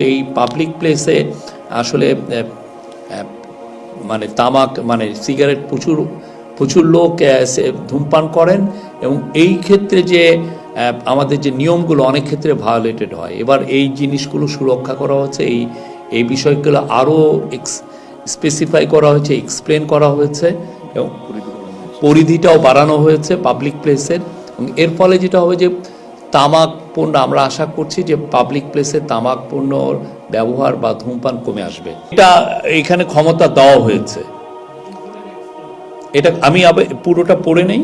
এই পাবলিক প্লেসে আসলে মানে তামাক মানে সিগারেট প্রচুর লোক ধূমপান করেন এবং এই ক্ষেত্রে যে আমাদের যে নিয়মগুলো অনেক ক্ষেত্রে ভায়োলেটেড হয়। এবার এই জিনিসগুলো সুরক্ষা করা হচ্ছে, এই বিষয়গুলো আরও স্পেসিফাই করা হয়েছে, এক্সপ্লেন করা হয়েছে এবং পরিধিটাও বাড়ানো হয়েছে পাবলিক প্লেসের। এবং এর ফলে যেটা হবে যে তামাক পণ্য, আমরা আশা করছি যে পাবলিক প্লেসে তামাক পণ্যর ব্যবহার বা ধূমপান কমে আসবে। এটা এখানে ক্ষমতা দেওয়া হয়েছে, এটা আমি পুরোটা পড়ে নেই।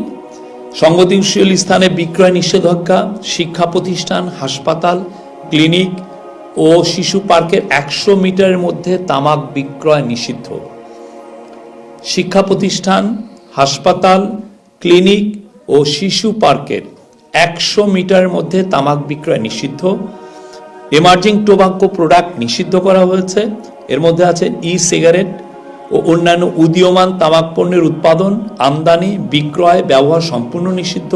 সংবেদনশীল স্থানে বিক্রয় নিষেধাজ্ঞা, শিক্ষা প্রতিষ্ঠান, হাসপাতাল, ক্লিনিক ও শিশু পার্কের 100 মিটারের মধ্যে তামাক বিক্রয় নিষিদ্ধ। শিক্ষা প্রতিষ্ঠান, হাসপাতাল, ক্লিনিক ও শিশু পার্কের 100 মিটারের মধ্যে তামাক বিক্রয় নিষিদ্ধ। এমার্জিং টোবাকো প্রোডাক্ট নিষিদ্ধ করা হয়েছে। এর মধ্যে আছে ই সিগারেট ও অন্যান্য উদীয়মান তামাক পণ্যের উৎপাদন, আমদানি, বিক্রয়, ব্যবহার সম্পূর্ণ নিষিদ্ধ।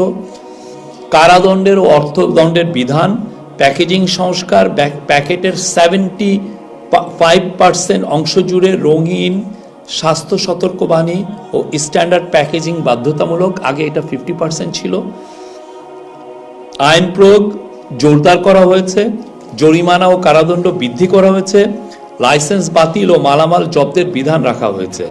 কারাদণ্ডের ও অর্থদণ্ডের বিধান। প্যাকেজিং সংস্কার, প্যাকেটের 75% অংশ জুড়ে রঙিন, স্বাস্থ্য সতর্কবাণী ও স্ট্যান্ডার্ড প্যাকেজিং বাধ্যতামূলক। আগে এটা 50% ছিল। আইন প্রয়োগ জোরদার করা হয়েছে। জরিমানা ও কারাদণ্ড বৃদ্ধি করা হয়েছে। লাইসেন্স বাতিল ও মালামাল জব্দের বিধান রাখা হয়েছে।